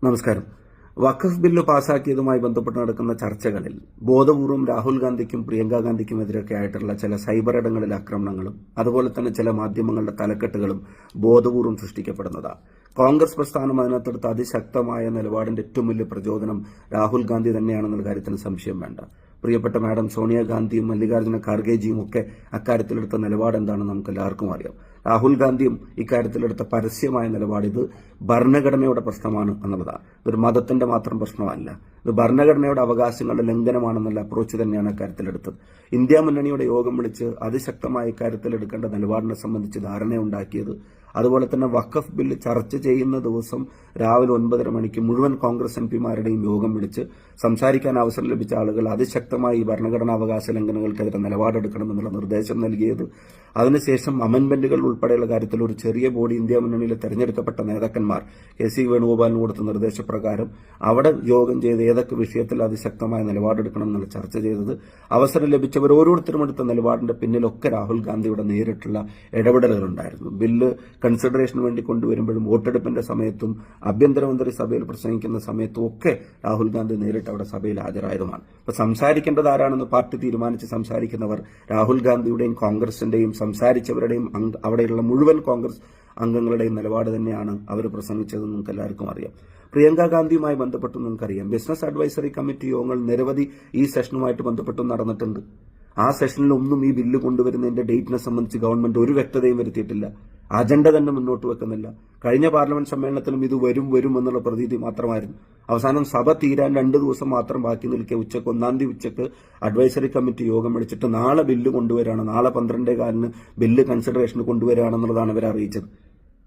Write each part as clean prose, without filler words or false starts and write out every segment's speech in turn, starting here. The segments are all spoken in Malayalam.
നമസ്കാരം. വഖഫ് ബില്ല് പാസാക്കിയതുമായി ബന്ധപ്പെട്ട് നടക്കുന്ന ചർച്ചകളിൽ ബോധപൂർവം രാഹുൽ ഗാന്ധിക്കും പ്രിയങ്ക ഗാന്ധിക്കുമെതിരൊക്കെ ആയിട്ടുള്ള ചില സൈബർ ഇടങ്ങളിലെ ആക്രമണങ്ങളും അതുപോലെ തന്നെ ചില മാധ്യമങ്ങളുടെ തലക്കെട്ടുകളും ബോധപൂർവം സൃഷ്ടിക്കപ്പെടുന്നതാണ്. കോൺഗ്രസ് പ്രസ്ഥാനം അതിനകത്തെടുത്ത അതിശക്തമായ നിലപാടിന്റെ ഏറ്റവും വലിയ പ്രചോദനം രാഹുൽ ഗാന്ധി തന്നെയാണെന്നുള്ള കാര്യത്തിന് സംശയം വേണ്ട. പ്രിയപ്പെട്ട മാഡം സോണിയാഗാന്ധിയും മല്ലികാർജ്ജുന ഖാർഗെജിയും ഒക്കെ അക്കാര്യത്തിലെടുത്ത നിലപാട് എന്താണെന്ന് നമുക്ക് എല്ലാവർക്കും അറിയാം. രാഹുൽ ഗാന്ധിയും ഇക്കാര്യത്തിലെടുത്ത പരസ്യമായ നിലപാട് ഇത് ഭരണഘടനയുടെ പ്രശ്നമാണ് എന്നുള്ളതാണ്. ഇതൊരു മതത്തിന്റെ മാത്രം പ്രശ്നമല്ല, ഇത് ഭരണഘടനയുടെ അവകാശങ്ങളുടെ ലംഘനമാണെന്നുള്ള അപ്രോച്ച് തന്നെയാണ് അക്കാര്യത്തിലെടുത്തത്. ഇന്ത്യ മുന്നണിയുടെ യോഗം വിളിച്ച് അതിശക്തമായ ഇക്കാര്യത്തിൽ എടുക്കേണ്ട നിലപാടിനെ സംബന്ധിച്ച് ധാരണയുണ്ടാക്കിയത്, അതുപോലെ തന്നെ വഖഫ് ബില്ല് ചർച്ച ചെയ്യുന്ന ദിവസം രാവിലെ 9:30 മണിക്ക് മുഴുവൻ കോൺഗ്രസ് എംപിമാരുടെയും യോഗം വിളിച്ച് സംസാരിക്കാൻ അവസരം ലഭിച്ച ആളുകൾ അതിശക്തമായി ഭരണഘടനാ അവകാശ ലംഘനങ്ങൾക്കെതിരെ നിലപാടെടുക്കണമെന്നുള്ള നിർദ്ദേശം നൽകിയത്, അതിനുശേഷം അമെന്റ്മെന്റുകൾ ഉൾപ്പെടെയുള്ള കാര്യത്തിൽ ഒരു ചെറിയ ബോഡി ഇന്ത്യ മുന്നണിയിലെ തെരഞ്ഞെടുക്കപ്പെട്ട നേതാക്കന്മാർ കെ.സി. വേണുഗോപാലിന് കൊടുത്ത നിർദ്ദേശപ്രകാരം അവിടെ യോഗം ചെയ്ത് ഏതൊക്കെ വിഷയത്തിൽ അതിശക്തമായ നിലപാടെടുക്കണം എന്നുള്ള ചർച്ച ചെയ്തത്, അവസരം ലഭിച്ചവർ ഓരോരുത്തരും എടുത്ത നിലപാടിന്റെ പിന്നിലൊക്കെ രാഹുൽ ഗാന്ധിയുടെ നേരിട്ടുള്ള ഇടപെടലുകളുണ്ടായിരുന്നു. ബില്ല് കൺസിഡറേഷന് വേണ്ടി കൊണ്ടുവരുമ്പോഴും വോട്ടെടുപ്പിന്റെ സമയത്തും ആഭ്യന്തരമന്ത്രി സഭയിൽ പ്രസംഗിക്കുന്ന സമയത്തും ഒക്കെ രാഹുൽ ഗാന്ധി നേരിട്ട് അവിടെ സഭയിൽ ഹാജരായതുമാണ്. അപ്പൊ സംസാരിക്കേണ്ടത് ആരാണെന്ന് പാർട്ടി തീരുമാനിച്ച് സംസാരിക്കുന്നവർ രാഹുൽ ഗാന്ധിയുടെയും കോൺഗ്രസിന്റെയും സംസാരിച്ചവരുടെയും അവിടെയുള്ള മുഴുവൻ കോൺഗ്രസ് അംഗങ്ങളുടെയും നിലപാട് തന്നെയാണ് അവർ പ്രസംഗിച്ചതെന്ന് നമുക്ക് എല്ലാവർക്കും അറിയാം. പ്രിയങ്ക ഗാന്ധിയുമായി ബന്ധപ്പെട്ട് നിങ്ങൾക്കറിയാം, ബിസിനസ് അഡ്വൈസറി കമ്മിറ്റി യോഗങ്ങൾ നിരവധി ഈ സെഷനുമായിട്ട് ബന്ധപ്പെട്ടും നടന്നിട്ടുണ്ട്. ആ സെഷനിലൊന്നും ഈ ബില്ല് കൊണ്ടുവരുന്നതിന്റെ ഡേറ്റിനെ സംബന്ധിച്ച് ഗവൺമെന്റ് ഒരു വ്യക്തതയും വരുത്തിയിട്ടില്ല. അജണ്ട തന്നെ മുന്നോട്ട് വെക്കുന്നില്ല. കഴിഞ്ഞ പാർലമെന്റ് സമ്മേളനത്തിലും ഇത് വരും എന്നുള്ള പ്രതീതി മാത്രമായിരുന്നു. അവസാനം സഭ തീരാൻ 2 ദിവസം മാത്രം ബാക്കി നിൽക്കെ ഉച്ചക്ക് 1-ാം തീയതി ഉച്ചക്ക് അഡ്വൈസറി കമ്മിറ്റി യോഗം വിളിച്ചിട്ട് നാളെ ബില്ല് കൊണ്ടുവരികയാണ്, നാളെ 12:15 ബില്ല് കൺസിഡറേഷന് കൊണ്ടുവരികയാണെന്നുള്ളതാണ് ഇവർ അറിയിച്ചത്.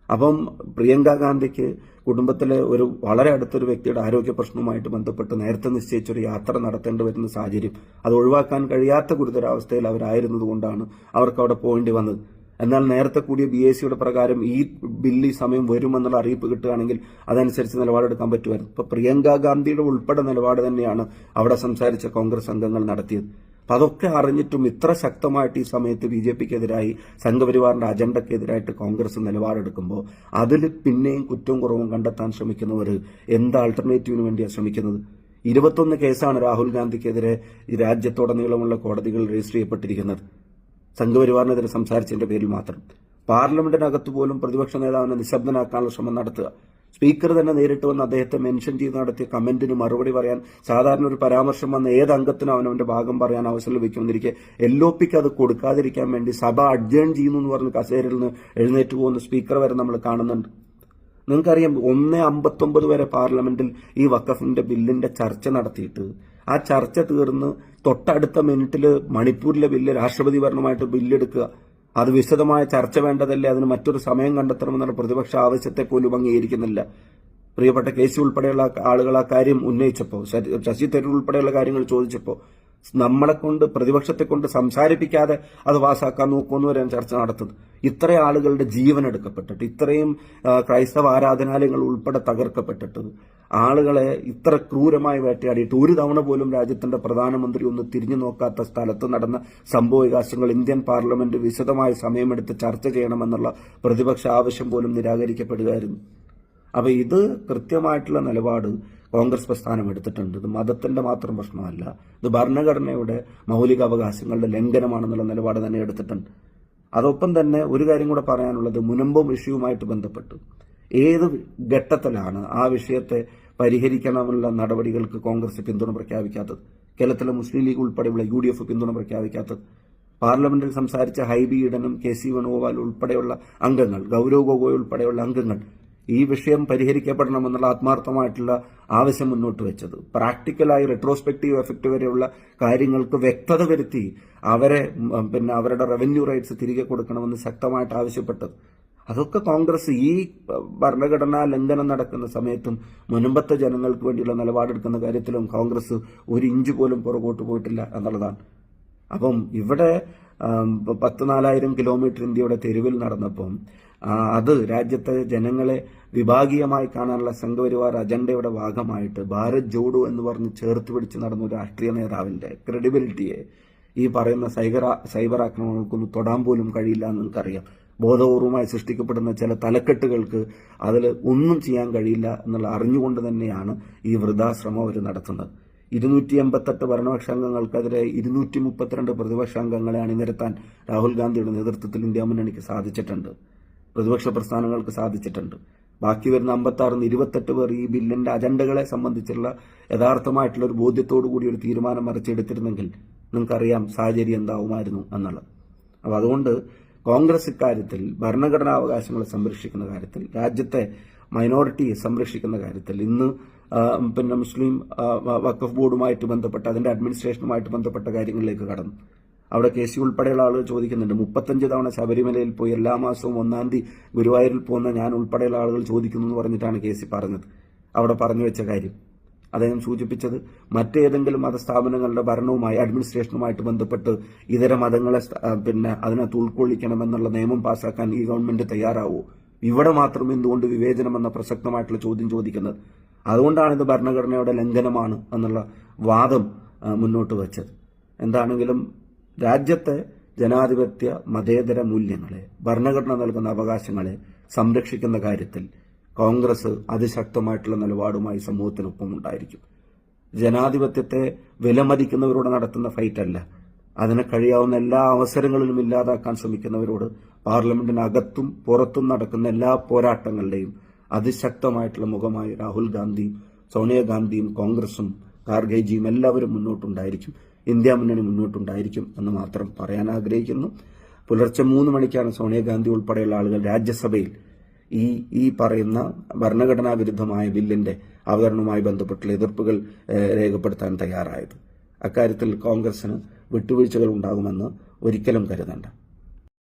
അപ്പം പ്രിയങ്ക ഗാന്ധിക്ക് കുടുംബത്തിലെ ഒരു വളരെ അടുത്തൊരു വ്യക്തിയുടെ ആരോഗ്യ പ്രശ്നവുമായിട്ട് ബന്ധപ്പെട്ട് നേരത്തെ നിശ്ചയിച്ചൊരു യാത്ര നടത്തേണ്ടി വരുന്ന സാഹചര്യം, അത് ഒഴിവാക്കാൻ കഴിയാത്ത ഗുരുതരാവസ്ഥയിൽ അവരായിരുന്നതുകൊണ്ടാണ് അവർക്ക് അവിടെ പോകേണ്ടി വന്നത്. എന്നാൽ നേരത്തെ കൂടിയ BACയുടെ പ്രകാരം ഈ ബില്ല് ഈ സമയം വരുമെന്നുള്ള അറിയിപ്പ് കിട്ടുകയാണെങ്കിൽ അതനുസരിച്ച് നിലപാടെടുക്കാൻ പറ്റുമായിരുന്നു. ഇപ്പൊ പ്രിയങ്ക ഗാന്ധിയുടെ ഉൾപ്പെടെ നിലപാട് തന്നെയാണ് അവിടെ സംസാരിച്ച കോൺഗ്രസ് അംഗങ്ങൾ നടത്തിയത്. അപ്പൊ അതൊക്കെ അറിഞ്ഞിട്ടും ഇത്ര ശക്തമായിട്ട് ഈ സമയത്ത് BJPക്കെതിരായി സംഘപരിവാറിന്റെ അജണ്ടക്കെതിരായിട്ട് കോൺഗ്രസ് നിലപാടെടുക്കുമ്പോൾ അതിൽ പിന്നെയും കുറ്റവും കുറവും കണ്ടെത്താൻ ശ്രമിക്കുന്നവർ എന്ത് ആൾട്ടർനേറ്റീവിന് വേണ്ടിയാണ് ശ്രമിക്കുന്നത്? 21 കേസാണ് രാഹുൽ ഗാന്ധിക്കെതിരെ ഈ രാജ്യത്തുടനീളമുള്ള കോടതികൾ രജിസ്റ്റർ ചെയ്യപ്പെട്ടിരിക്കുന്നത്, സംഘപരിവാറിനെതിരെ സംസാരിച്ചതിന്റെ പേരിൽ മാത്രം. പാർലമെന്റിനകത്ത് പോലും പ്രതിപക്ഷ നേതാവിനെ നിശബ്ദനാക്കാനുള്ള ശ്രമം നടത്തുക, സ്പീക്കർ തന്നെ നേരിട്ട് വന്ന് അദ്ദേഹത്തെ മെൻഷൻ ചെയ്ത് നടത്തിയ കമന്റിന് മറുപടി പറയാൻ സാധാരണ ഒരു പരാമർശം വന്ന ഏത് അംഗത്തിനും അവനവന്റെ ഭാഗം പറയാൻ അവസരം ലഭിക്കുമെന്നിരിക്കെ LOPക്ക് അത് കൊടുക്കാതിരിക്കാൻ വേണ്ടി സഭ അഡ്ജേൺ ചെയ്യുന്നു എന്ന് പറഞ്ഞ് കസേരയിൽ നിന്ന് എഴുന്നേറ്റ് പോകുന്ന സ്പീക്കർ വരെ നമ്മൾ കാണുന്നുണ്ട്. നിങ്ങൾക്കറിയാം, 1:59 വരെ പാർലമെന്റിൽ ഈ വഖഫിന്റെ ബില്ലിന്റെ ചർച്ച നടത്തിയിട്ട് ആ ചർച്ച തീർന്ന് തൊട്ടടുത്ത മിനിറ്റിൽ മണിപ്പൂരിലെ ബില്ല് രാഷ്ട്രപതി ഭരണമായിട്ട് ബില്ലെടുക്കുക, അത് വിശദമായ ചർച്ച വേണ്ടതല്ലേ, അതിന് മറ്റൊരു സമയം കണ്ടെത്തണമെന്നുള്ള പ്രതിപക്ഷ ആവശ്യത്തെ പോലും അംഗീകരിക്കുന്നില്ല. പ്രിയപ്പെട്ട KC ഉൾപ്പെടെയുള്ള ആളുകൾ ആ കാര്യം ഉന്നയിച്ചപ്പോൾ, ശശി തരൂർ ഉൾപ്പെടെയുള്ള കാര്യങ്ങൾ ചോദിച്ചപ്പോൾ നമ്മളെ കൊണ്ട് പ്രതിപക്ഷത്തെ കൊണ്ട് സംസാരിപ്പിക്കാതെ അത് പാസാക്കാൻ നോക്കുമെന്ന് വരെ ചർച്ച നടത്തുന്നത്. ഇത്ര ആളുകളുടെ ജീവൻ എടുക്കപ്പെട്ടിട്ട്, ഇത്രയും ക്രൈസ്തവ ആരാധനാലയങ്ങൾ ഉൾപ്പെടെ തകർക്കപ്പെട്ടിട്ട്, ആളുകളെ ഇത്ര ക്രൂരമായി വേട്ടയാടിയിട്ട് ഒരു തവണ പോലും രാജ്യത്തിന്റെ പ്രധാനമന്ത്രി ഒന്ന് തിരിഞ്ഞു നോക്കാത്ത സ്ഥലത്ത് നടന്ന സംഭവവികാസങ്ങൾ ഇന്ത്യൻ പാർലമെന്റ് വിശദമായ സമയമെടുത്ത് ചർച്ച ചെയ്യണമെന്നുള്ള പ്രതിപക്ഷ ആവശ്യം പോലും നിരാകരിക്കപ്പെടുകയായിരുന്നു. അപ്പൊ ഇത് കൃത്യമായിട്ടുള്ള നിലപാട് കോൺഗ്രസ് പ്രസ്ഥാനം എടുത്തിട്ടുണ്ട്. ഇത് മതത്തിന്റെ മാത്രം പ്രശ്നമല്ല, ഇത് ഭരണഘടനയുടെ മൗലിക അവകാശങ്ങളുടെ ലംഘനമാണെന്നുള്ള നിലപാട് തന്നെ എടുത്തിട്ടുണ്ട്. അതൊപ്പം തന്നെ ഒരു കാര്യം കൂടെ പറയാനുള്ളത്, മുനമ്പം വിഷയവുമായിട്ട് ബന്ധപ്പെട്ട് ഏത് ഘട്ടത്തിലാണ് ആ വിഷയത്തെ പരിഹരിക്കണമെന്നുള്ള നടപടികൾക്ക് കോൺഗ്രസ് പിന്തുണ പ്രഖ്യാപിക്കാത്തത്? കേരളത്തിലെ മുസ്ലിം ലീഗ് ഉൾപ്പെടെയുള്ള UDF പിന്തുണ പ്രഖ്യാപിക്കാത്തത്? പാർലമെന്റിൽ സംസാരിച്ച ഹൈബി ഈഡനും KC വേണുഗോപാൽ ഉൾപ്പെടെയുള്ള അംഗങ്ങൾ, ഗൗരവ് ഗൊഗോയ് ഉൾപ്പെടെയുള്ള അംഗങ്ങൾ ഈ വിഷയം പരിഹരിക്കപ്പെടണമെന്നുള്ള ആത്മാർത്ഥമായിട്ടുള്ള ആവശ്യം മുന്നോട്ട് വെച്ചത്, പ്രാക്ടിക്കലായി റെട്രോസ്പെക്റ്റീവ് എഫക്ട് വരെയുള്ള കാര്യങ്ങൾക്ക് വ്യക്തത വരുത്തി അവരുടെ റവന്യൂ റൈറ്റ്സ് തിരികെ കൊടുക്കണമെന്ന് ശക്തമായിട്ട് ആവശ്യപ്പെട്ടത്, അതൊക്കെ കോൺഗ്രസ് ഈ ഭരണഘടനാ ലംഘനം നടക്കുന്ന സമയത്തും മുൻപത്തെ ജനങ്ങൾക്ക് വേണ്ടിയുള്ള നിലപാടെടുക്കുന്ന കാര്യത്തിലും കോൺഗ്രസ് ഒരു ഇഞ്ച് പോലും പുറകോട്ട് പോയിട്ടില്ല എന്നുള്ളതാണ്. അപ്പം ഇവിടെ 14,000 കിലോമീറ്റർ ഇന്ത്യയുടെ തെരുവിൽ നടന്നപ്പം അത് രാജ്യത്തെ ജനങ്ങളെ വിഭാഗീയമായി കാണാനുള്ള സംഘപരിവാർ അജണ്ടയുടെ ഭാഗമായിട്ട് ഭാരത് ജോഡോ എന്ന് പറഞ്ഞ് ചേർത്ത് പിടിച്ച് നടന്ന ഒരു രാഷ്ട്രീയ നേതാവിന്റെ ക്രെഡിബിലിറ്റിയെ ഈ പറയുന്ന സൈബർ ആക്രമണങ്ങൾക്കൊന്നും തൊടാൻ പോലും കഴിയില്ല എന്ന് നിങ്ങൾക്കറിയാം. ബോധപൂർവമായി സൃഷ്ടിക്കപ്പെടുന്ന ചില തലക്കെട്ടുകൾക്ക് അതിൽ ഒന്നും ചെയ്യാൻ കഴിയില്ല എന്നുള്ള അറിഞ്ഞുകൊണ്ട് തന്നെയാണ് ഈ വൃഥാശ്രമം അവർ നടത്തുന്നത്. 288 ഭരണപക്ഷാംഗങ്ങൾക്കെതിരെ 232 പ്രതിപക്ഷാംഗങ്ങളെ അണിനിരത്താൻ രാഹുൽ ഗാന്ധിയുടെ നേതൃത്വത്തിൽ ഇന്ത്യ മുന്നണിക്ക് സാധിച്ചിട്ടുണ്ട്, പ്രതിപക്ഷ പ്രസ്ഥാനങ്ങൾക്ക് സാധിച്ചിട്ടുണ്ട്. ബാക്കി വരുന്ന 56-28 പേർ ഈ ബില്ലിന്റെ അജണ്ടകളെ സംബന്ധിച്ചുള്ള യഥാർത്ഥമായിട്ടുള്ള ഒരു ബോധ്യത്തോടു കൂടി ഒരു തീരുമാനം മറിച്ചെടുത്തിരുന്നെങ്കിൽ നിങ്ങൾക്കറിയാം സാഹചര്യം എന്താവുമായിരുന്നു എന്നുള്ളത്. അപ്പോൾ അതുകൊണ്ട് കോൺഗ്രസ് ഇക്കാര്യത്തിൽ ഭരണഘടനാവകാശങ്ങളെ സംരക്ഷിക്കുന്ന കാര്യത്തിൽ, രാജ്യത്തെ മൈനോറിറ്റിയെ സംരക്ഷിക്കുന്ന കാര്യത്തിൽ ഇന്ന് മുസ്ലിം വഖഫ് ബോർഡുമായിട്ട് ബന്ധപ്പെട്ട അതിന്റെ അഡ്മിനിസ്ട്രേഷനുമായിട്ട് ബന്ധപ്പെട്ട കാര്യങ്ങളിലേക്ക് കടന്നു. അവിടെ കെ സി ഉൾപ്പെടെയുള്ള ആളുകൾ ചോദിക്കുന്നുണ്ട്, 35 തവണ ശബരിമലയിൽ പോയി എല്ലാ മാസവും 1-ാം തീയതി ഗുരുവായൂരിൽ പോകുന്ന ഞാൻ ഉൾപ്പെടെയുള്ള ആളുകൾ ചോദിക്കുന്നു എന്ന് പറഞ്ഞിട്ടാണ് കെ സി പറഞ്ഞത്. അവിടെ പറഞ്ഞു വെച്ച കാര്യം അദ്ദേഹം സൂചിപ്പിച്ചത് മറ്റേതെങ്കിലും മതസ്ഥാപനങ്ങളുടെ ഭരണവുമായി അഡ്മിനിസ്ട്രേഷനുമായിട്ട് ബന്ധപ്പെട്ട് ഇതര മതങ്ങളെ അതിനകത്ത് ഉൾക്കൊള്ളിക്കണമെന്നുള്ള നിയമം പാസ്സാക്കാൻ ഈ ഗവൺമെന്റ് തയ്യാറാവോ? ഇവിടെ മാത്രം എന്തുകൊണ്ട് വിവേചനം എന്ന പ്രസക്തമായിട്ടുള്ള ചോദ്യം ചോദിക്കുന്നത്. അതുകൊണ്ടാണ് ഇത് ഭരണഘടനയുടെ ലംഘനമാണ് എന്നുള്ള വാദം മുന്നോട്ട് വച്ചത്. എന്താണെങ്കിലും രാജ്യത്തെ ജനാധിപത്യ മതേതര മൂല്യങ്ങളെ, ഭരണഘടന നൽകുന്ന അവകാശങ്ങളെ സംരക്ഷിക്കുന്ന കാര്യത്തിൽ കോൺഗ്രസ് അതിശക്തമായിട്ടുള്ള നിലപാടുമായി സമൂഹത്തിനൊപ്പം ഉണ്ടായിരിക്കും. ജനാധിപത്യത്തെ വിലമതിക്കുന്നവരോട് നടത്തുന്ന ഫൈറ്റ് അല്ല, അതിന് കഴിയാവുന്ന എല്ലാ അവസരങ്ങളിലും ഇല്ലാതാക്കാൻ ശ്രമിക്കുന്നവരോട് പാർലമെന്റിനകത്തും പുറത്തും നടക്കുന്ന എല്ലാ പോരാട്ടങ്ങളുടെയും അതിശക്തമായിട്ടുള്ള മുഖമായി രാഹുൽ ഗാന്ധിയും സോണിയാഗാന്ധിയും കോൺഗ്രസും ഖാർഗെജിയും എല്ലാവരും മുന്നോട്ടുണ്ടായിരിക്കും, ഇന്ത്യ മുന്നണി മുന്നോട്ടുണ്ടായിരിക്കും എന്ന് മാത്രം പറയാൻ ആഗ്രഹിക്കുന്നു. പുലർച്ചെ 3 മണിക്കാണ് സോണിയാഗാന്ധി ഉൾപ്പെടെയുള്ള ആളുകൾ രാജ്യസഭയിൽ ഈ പറയുന്ന ഭരണഘടനാ വിരുദ്ധമായ ബില്ലിന്റെ അവതരണവുമായി ബന്ധപ്പെട്ടുള്ള എതിർപ്പുകൾ രേഖപ്പെടുത്താൻ തയ്യാറായത്. അക്കാര്യത്തിൽ കോൺഗ്രസിന് വിട്ടുവീഴ്ചകൾ ഉണ്ടാകുമെന്ന് ഒരിക്കലും കരുതണ്ട.